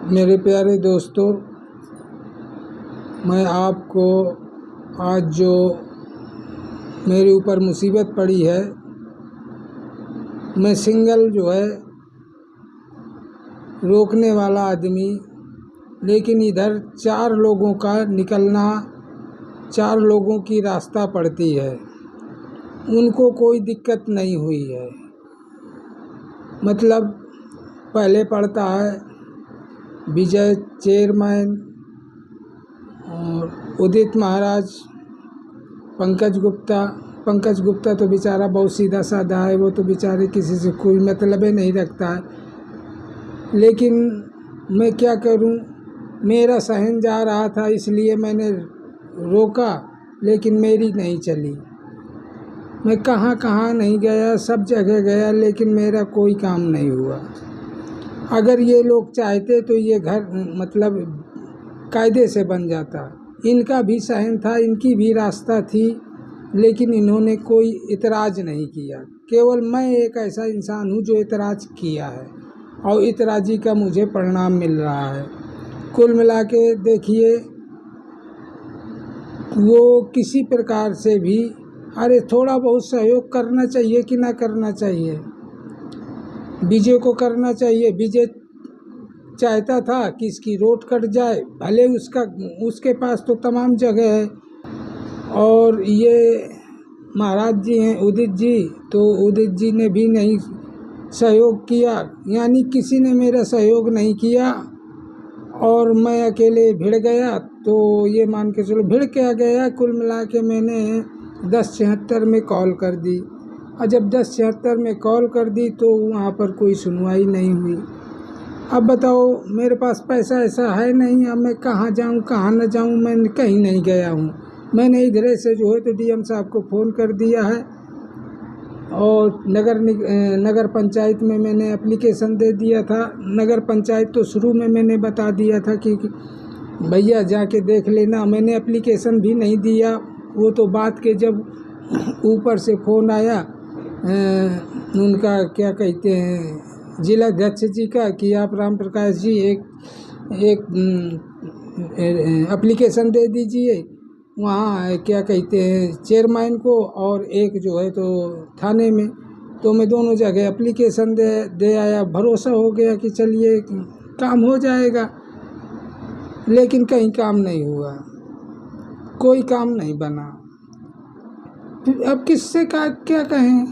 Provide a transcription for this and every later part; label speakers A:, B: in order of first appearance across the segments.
A: मेरे प्यारे दोस्तों, मैं आपको आज जो मेरे ऊपर मुसीबत पड़ी है, मैं सिंगल जो है रोकने वाला आदमी, लेकिन इधर 4 लोगों का निकलना, 4 लोगों की रास्ता पड़ती है। उनको कोई दिक्कत नहीं हुई है। मतलब पहले पड़ता है विजय चेयरमैन और उदित महाराज, पंकज गुप्ता तो बेचारा बहुत सीधा साधा है, वो तो बेचारे किसी से कोई मतलब ही नहीं रखता है। लेकिन मैं क्या करूं, मेरा सहन जा रहा था इसलिए मैंने रोका, लेकिन मेरी नहीं चली। मैं कहाँ कहाँ नहीं गया, सब जगह गया, लेकिन मेरा कोई काम नहीं हुआ। अगर ये लोग चाहते तो ये घर मतलब कायदे से बन जाता। इनका भी सहन था, इनकी भी रास्ता थी, लेकिन इन्होंने कोई इतराज़ नहीं किया। केवल मैं एक ऐसा इंसान हूँ जो इतराज़ किया है, और इतराज़ी का मुझे परिणाम मिल रहा है। कुल मिला के देखिए, वो किसी प्रकार से भी, अरे थोड़ा बहुत सहयोग करना चाहिए कि ना करना चाहिए। विजय को करना चाहिए। विजय चाहता था कि इसकी रोड कट जाए, भले उसके पास तो तमाम जगह है। और ये महाराज जी हैं उदित जी, तो उदित जी ने भी नहीं सहयोग किया, यानी किसी ने मेरा सहयोग नहीं किया, और मैं अकेले भिड़ गया। तो ये मान के चलो भिड़ क्या गया। कुल मिला के मैंने 1076 में कॉल कर दी, और जब 1076 में कॉल कर दी तो वहाँ पर कोई सुनवाई नहीं हुई। अब बताओ, मेरे पास पैसा ऐसा है नहीं, अब मैं कहाँ जाऊँ कहाँ न जाऊँ। मैं कहीं नहीं गया हूँ। मैंने इधर से जो है तो डीएम साहब को फ़ोन कर दिया है, और नगर पंचायत में मैंने एप्लीकेशन दे दिया था। नगर पंचायत तो शुरू में मैंने बता दिया था कि भैया जाके देख लेना। मैंने एप्लीकेशन भी नहीं दिया, वो तो बात के जब ऊपर से फ़ोन आया उनका क्या कहते हैं जिलाध्यक्ष जी का, कि आप राम प्रकाश जी एक एप्लीकेशन दे दीजिए वहाँ क्या कहते हैं चेयरमैन को, और एक जो है तो थाने में। तो मैं दोनों जगह एप्लीकेशन दे आया। भरोसा हो गया कि चलिए काम हो जाएगा, लेकिन कहीं काम नहीं हुआ, कोई काम नहीं बना। अब किससे क्या कहें।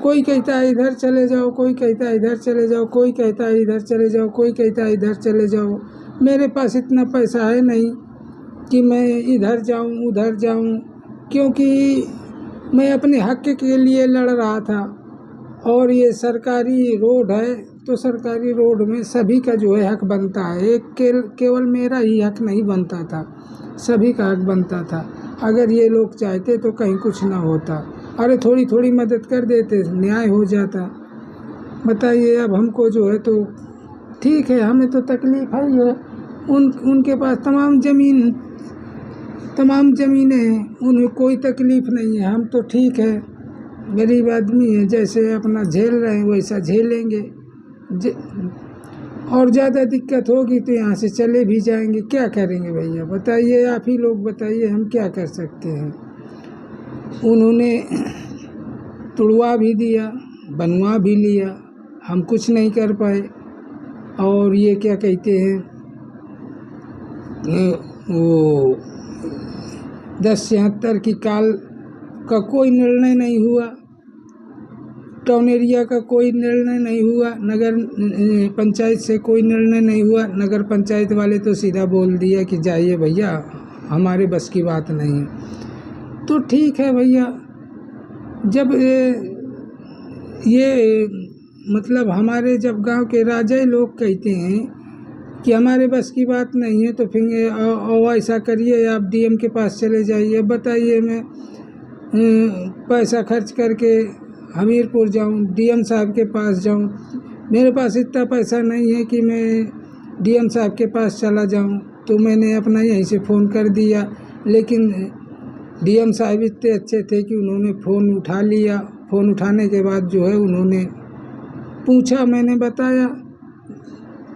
A: कोई कहता है इधर चले जाओ, कोई कहता है इधर चले जाओ, कोई कहता है इधर चले जाओ, कोई कहता है इधर चले जाओ। मेरे पास इतना पैसा है नहीं कि मैं इधर जाऊं उधर जाऊं, क्योंकि मैं अपने हक के लिए लड़ रहा था। और ये सरकारी रोड है, तो सरकारी रोड में सभी का जो है हक बनता है। केवल मेरा ही हक नहीं बनता था, सभी का हक बनता था। अगर ये लोग चाहते तो कहीं कुछ ना होता। अरे थोड़ी थोड़ी मदद कर देते, न्याय हो जाता। बताइए, अब हमको जो है तो ठीक है, हमें तो तकलीफ है ही है। उनके पास तमाम ज़मीनें हैं, उन्हें कोई तकलीफ़ नहीं है। हम तो ठीक है, गरीब आदमी है, जैसे अपना झेल रहे हैं वैसा झेलेंगे। और ज़्यादा दिक्कत होगी तो यहाँ से चले भी जाएंगे। क्या करेंगे भैया, बताइए, आप ही लोग बताइए, हम क्या कर सकते हैं। उन्होंने तुड़वा भी दिया, बनवा भी लिया, हम कुछ नहीं कर पाए। और ये क्या कहते हैं, वो 1076 की काल का कोई निर्णय नहीं हुआ, टाउन एरिया का कोई निर्णय नहीं हुआ, नगर पंचायत से कोई निर्णय नहीं हुआ। नगर पंचायत वाले तो सीधा बोल दिया कि जाइए भैया, हमारे बस की बात नहीं है। तो ठीक है भैया, जब ये मतलब हमारे जब गांव के राजा ही लोग कहते हैं कि हमारे बस की बात नहीं है, तो फिर ऐसा करिए, आप डीएम के पास चले जाइए। बताइए, मैं पैसा खर्च करके हमीरपुर जाऊं, डीएम साहब के पास जाऊं। मेरे पास इतना पैसा नहीं है कि मैं डीएम साहब के पास चला जाऊं। तो मैंने अपना यहीं से फ़ोन कर दिया, लेकिन डीएम साहब इतने अच्छे थे कि उन्होंने फ़ोन उठा लिया। फ़ोन उठाने के बाद जो है उन्होंने पूछा, मैंने बताया,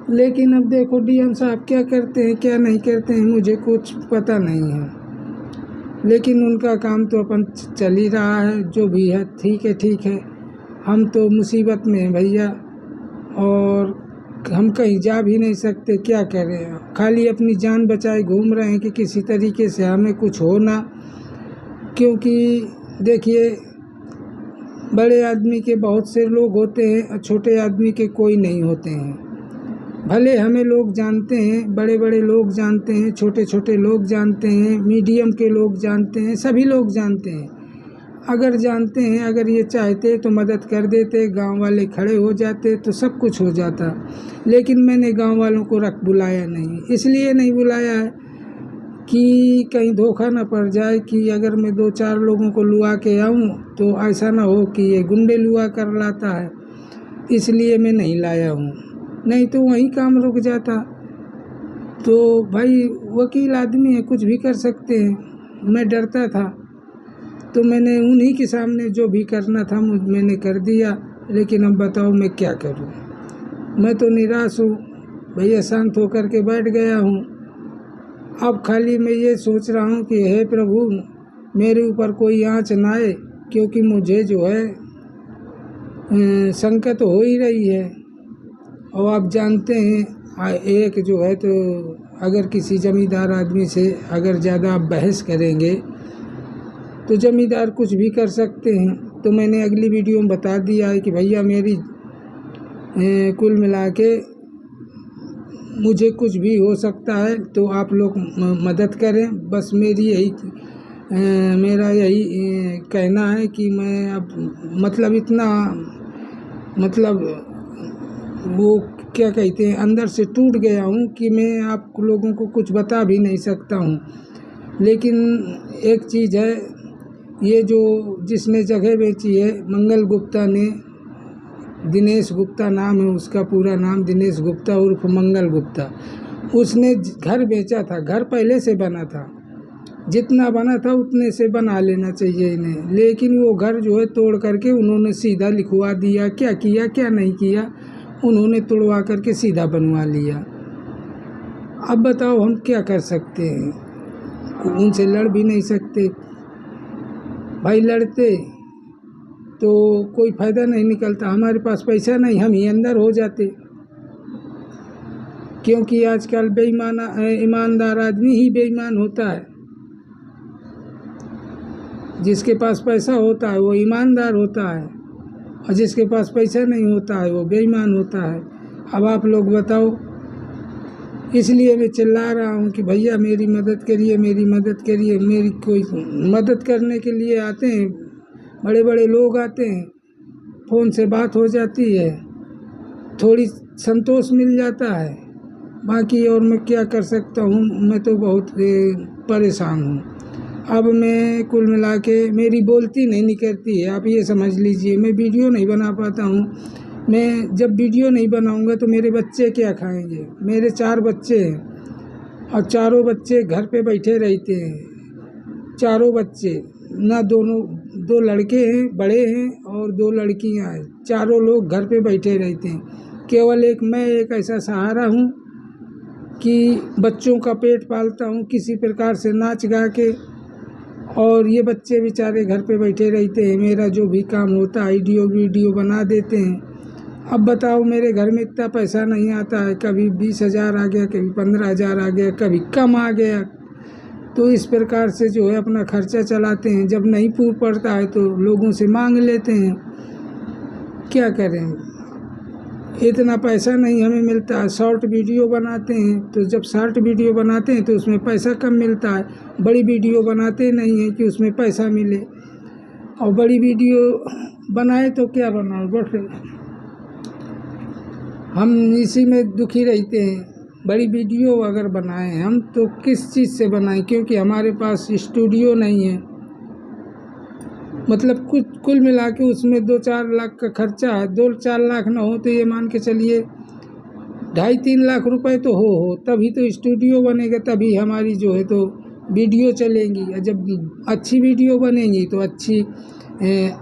A: लेकिन अब देखो डीएम साहब क्या करते हैं क्या नहीं करते हैं मुझे कुछ पता नहीं है, लेकिन उनका काम तो अपन चल ही रहा है। जो भी है ठीक है। हम तो मुसीबत में हैं भैया, और हम कहीं जा भी नहीं सकते, क्या करें। खाली अपनी जान बचाए घूम रहे हैं कि किसी तरीके से हमें कुछ हो ना, क्योंकि देखिए बड़े आदमी के बहुत से लोग होते हैं और छोटे आदमी के कोई नहीं होते हैं। भले हमें लोग जानते हैं, बड़े बड़े लोग जानते हैं, छोटे छोटे लोग जानते हैं, मीडियम के लोग जानते हैं, सभी लोग जानते हैं। अगर जानते हैं, अगर ये चाहते तो मदद कर देते, गांव वाले खड़े हो जाते तो सब कुछ हो जाता। लेकिन मैंने गांव वालों को बुलाया नहीं, इसलिए नहीं बुलाया है कि कहीं धोखा ना पड़ जाए कि अगर मैं 2-4 लोगों को लुआ के आऊँ तो ऐसा ना हो कि ये गुंडे लुआ कर लाता है, इसलिए मैं नहीं लाया हूँ, नहीं तो वहीं काम रुक जाता। तो भाई वकील आदमी है, कुछ भी कर सकते हैं। मैं डरता था तो मैंने उन्हीं के सामने जो भी करना था मैंने कर दिया, लेकिन अब बताओ मैं क्या करूं। मैं तो निराश हूँ भैया, शांत होकर के बैठ गया हूँ। अब खाली मैं ये सोच रहा हूँ कि हे प्रभु मेरे ऊपर कोई आँच ना आए, क्योंकि मुझे जो है संकट हो ही रही है। और आप जानते हैं एक जो है तो अगर किसी जमींदार आदमी से अगर ज़्यादा आप बहस करेंगे तो जमींदार कुछ भी कर सकते हैं। तो मैंने अगली वीडियो में बता दिया है कि भैया मेरी कुल मिला के मुझे कुछ भी हो सकता है, तो आप लोग मदद करें। बस मेरा यही कहना है कि मैं अब मतलब इतना मतलब वो क्या कहते हैं अंदर से टूट गया हूँ कि मैं आप लोगों को कुछ बता भी नहीं सकता हूँ। लेकिन एक चीज़ है, ये जो जिसने जगह बेची है मंगल गुप्ता ने, दिनेश गुप्ता नाम है उसका, पूरा नाम दिनेश गुप्ता उर्फ मंगल गुप्ता, उसने घर बेचा था। घर पहले से बना था, जितना बना था उतने से बना लेना चाहिए इन्हें, लेकिन वो घर जो है तोड़ करके उन्होंने सीधा लिखवा दिया। क्या किया क्या नहीं किया, उन्होंने तोड़वा करके सीधा बनवा लिया। अब बताओ हम क्या कर सकते हैं, उनसे लड़ भी नहीं सकते भाई, लड़ते तो कोई फ़ायदा नहीं निकलता। हमारे पास पैसा नहीं, हम ही अंदर हो जाते, क्योंकि आजकल ईमानदार आदमी ही बेईमान होता है। जिसके पास पैसा होता है वो ईमानदार होता है, और जिसके पास पैसा नहीं होता है वो बेईमान होता है। अब आप लोग बताओ, इसलिए मैं चिल्ला रहा हूँ कि भैया मेरी मदद करिए, मेरी मदद करिए। मेरी कोई मदद करने के लिए आते हैं, बड़े बड़े लोग आते हैं, फ़ोन से बात हो जाती है, थोड़ी संतोष मिल जाता है, बाकी और मैं क्या कर सकता हूँ। मैं तो बहुत परेशान हूँ। अब मैं कुल मिला के मेरी बोलती नहीं निकलती है, आप ये समझ लीजिए। मैं वीडियो नहीं बना पाता हूँ। मैं जब वीडियो नहीं बनाऊँगा तो मेरे बच्चे क्या खाएंगे। मेरे 4 बच्चे हैं और चारों बच्चे घर पे बैठे रहते हैं। चारों बच्चे ना, 2 लड़के हैं बड़े हैं और 2 लड़कियां हैं। चारों लोग घर पे बैठे रहते हैं। केवल मैं एक ऐसा सहारा हूँ कि बच्चों का पेट पालता हूँ किसी प्रकार से नाच गा के, और ये बच्चे बेचारे घर पे बैठे रहते हैं। मेरा जो भी काम होता है वीडियो बना देते हैं। अब बताओ मेरे घर में इतना पैसा नहीं आता है, कभी 20,000 आ गया, कभी 15,000 आ गया, कभी कम आ गया। तो इस प्रकार से जो है अपना खर्चा चलाते हैं। जब नहीं पूर पड़ता है तो लोगों से मांग लेते हैं। क्या करें, इतना पैसा नहीं हमें मिलता है। शॉर्ट वीडियो बनाते हैं, तो जब शॉर्ट वीडियो बनाते हैं तो उसमें पैसा कम मिलता है। बड़ी वीडियो बनाते नहीं हैं कि उसमें पैसा मिले। और बड़ी वीडियो बनाए तो क्या बनाए, बस हम इसी में दुखी रहते हैं। बड़ी वीडियो अगर बनाएं हम तो किस चीज़ से बनाएं, क्योंकि हमारे पास स्टूडियो नहीं है। मतलब कुल मिला के उसमें 2-4 लाख का खर्चा है। 2-4 लाख ना हो तो ये मान के चलिए 2.5-3 लाख रुपए तो हो तभी तो स्टूडियो बनेगा, तभी हमारी जो है तो वीडियो चलेंगी। और जब अच्छी वीडियो बनेंगी तो अच्छी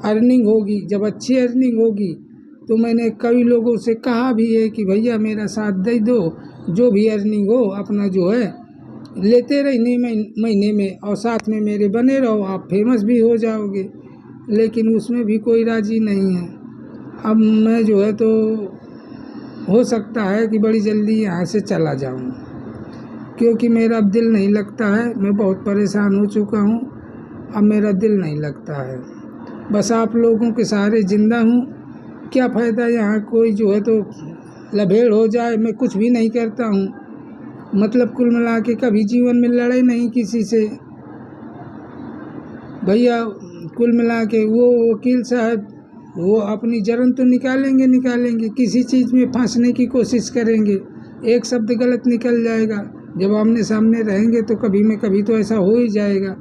A: अर्निंग होगी। जब अच्छी अर्निंग होगी तो मैंने कई लोगों से कहा भी है कि भैया मेरा साथ दे दो, जो भी अर्निंग हो अपना जो है लेते रहने महीने में, और साथ में मेरे बने रहो, आप फेमस भी हो जाओगे। लेकिन उसमें भी कोई राज़ी नहीं है। अब मैं जो है तो हो सकता है कि बड़ी जल्दी यहाँ से चला जाऊँ, क्योंकि मेरा अब दिल नहीं लगता है। मैं बहुत परेशान हो चुका हूँ, अब मेरा दिल नहीं लगता है। बस आप लोगों के सहारे ज़िंदा हूँ। क्या फ़ायदा यहाँ कोई जो है तो लभेड़ हो जाए, मैं कुछ भी नहीं करता हूँ। मतलब कुल मिला के कभी जीवन में लड़े नहीं किसी से भैया। कुल मिला के वो वकील साहब वो अपनी जरन तो निकालेंगे, किसी चीज़ में फंसने की कोशिश करेंगे, एक शब्द गलत निकल जाएगा। जब आमने सामने रहेंगे तो कभी में कभी तो ऐसा हो ही जाएगा,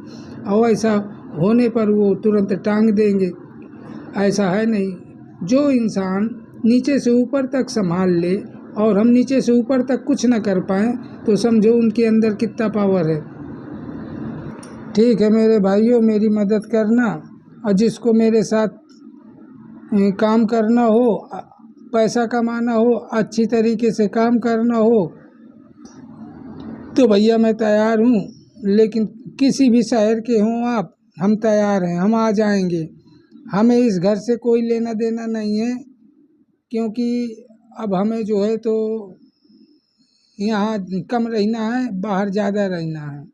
A: और ऐसा होने पर वो तुरंत टांग देंगे। ऐसा है नहीं। जो इंसान नीचे से ऊपर तक संभाल ले और हम नीचे से ऊपर तक कुछ ना कर पाएँ, तो समझो उनके अंदर कितना पावर है। ठीक है मेरे भाइयों, मेरी मदद करना, और जिसको मेरे साथ काम करना हो, पैसा कमाना हो, अच्छी तरीके से काम करना हो, तो भैया मैं तैयार हूँ। लेकिन किसी भी शहर के हों आप, हम तैयार हैं, हम आ जाएंगे। हमें इस घर से कोई लेना देना नहीं है, क्योंकि अब हमें जो है तो यहाँ कम रहना है, बाहर ज़्यादा रहना है।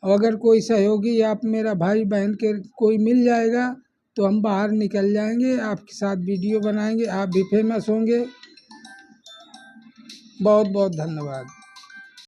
A: और अगर कोई सहयोगी आप मेरा भाई बहन के कोई मिल जाएगा तो हम बाहर निकल जाएंगे, आपके साथ वीडियो बनाएंगे, आप भी फेमस होंगे। बहुत बहुत धन्यवाद।